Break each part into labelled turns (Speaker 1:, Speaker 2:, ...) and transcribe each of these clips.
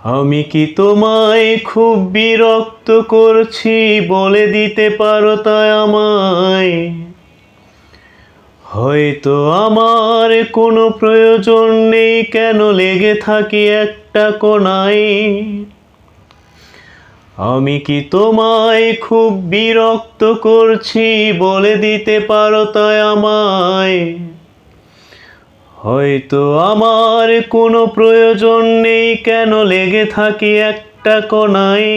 Speaker 1: আমি কি তোমায় খুব বিরক্ত করছি বলে দিতে পারো তাই আমায়? হয়তো আমার কোনো প্রয়োজন নেই, কেন লেগে থাকি একটা কোণায়। আমি কি তোমায় খুব বিরক্ত করছি বলে দিতে পারো তাই আমায়? হয়তো আমার কোনো প্রয়োজন নেই, কেন লেগে থাকি একটা কোণায়।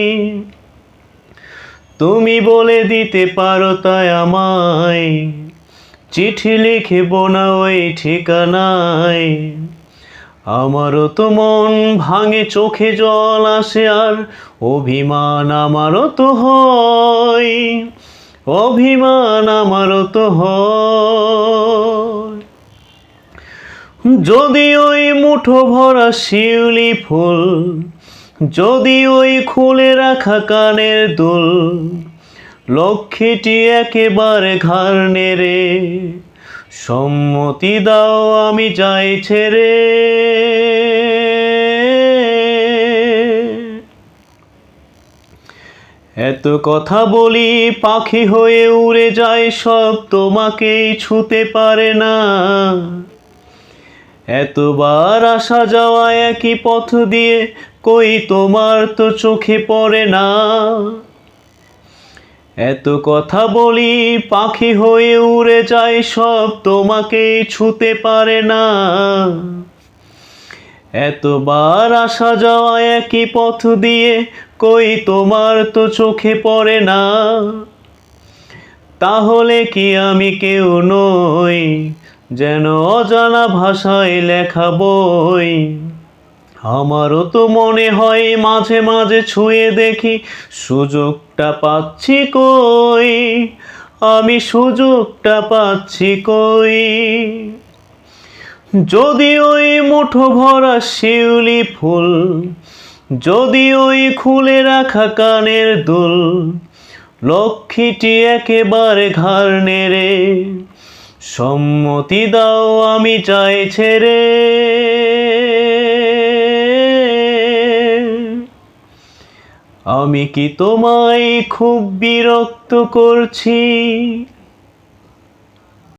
Speaker 1: তুমি বলে দিতে পারো তাই আমায়, চিঠি লিখিব না ওই ঠিকানায়। আমারও তো মন ভাঙে, চোখে জল আসে, আর অভিমান আমারও তো হয়, অভিমান আমারও তো হয়। যদি ওই মুঠো ভরা শিউলি ফুল, যদি ওই খুলে রাখা কানের দুল, লক্ষ্মীটি একেবারে ঘাড় নেড়ে সম্মতি দাও আমি যাই ছেড়ে। এত কথা বলি পাখি হয়ে উড়ে যায়, সব তোমাকেই ছুতে পারে না। এতবার আসা যাওয়া একই পথ দিয়ে, কই তোমার তো চোখে পড়ে না। এত কথা বলি পাখি হয়ে উড়ে যায়, সব তোমাকেই ছুতে পারে না। এতবার আসা যাওয়া একই পথ দিয়ে, কই তোমার তো চোখে পড়ে না। তাহলে কি আমি কেউ নই, যেন অজানা ভাষায় লেখা বই? আমারও তো মনে হয় মাঝে মাঝে ছুঁয়ে দেখি, সুযোগটা পাচ্ছি কই, আমি সুযোগটা পাচ্ছি কই। যদি ওই মুঠো ভরা শিউলি ফুল, যদি ওই খুলে রাখা কানের দুল, লক্ষ্মীটি একেবারে ঘাড় নেড়ে সম্মতি দাও আমি চাই ছেড়ে। আমি কি তোমায় খুব বিরক্ত করছি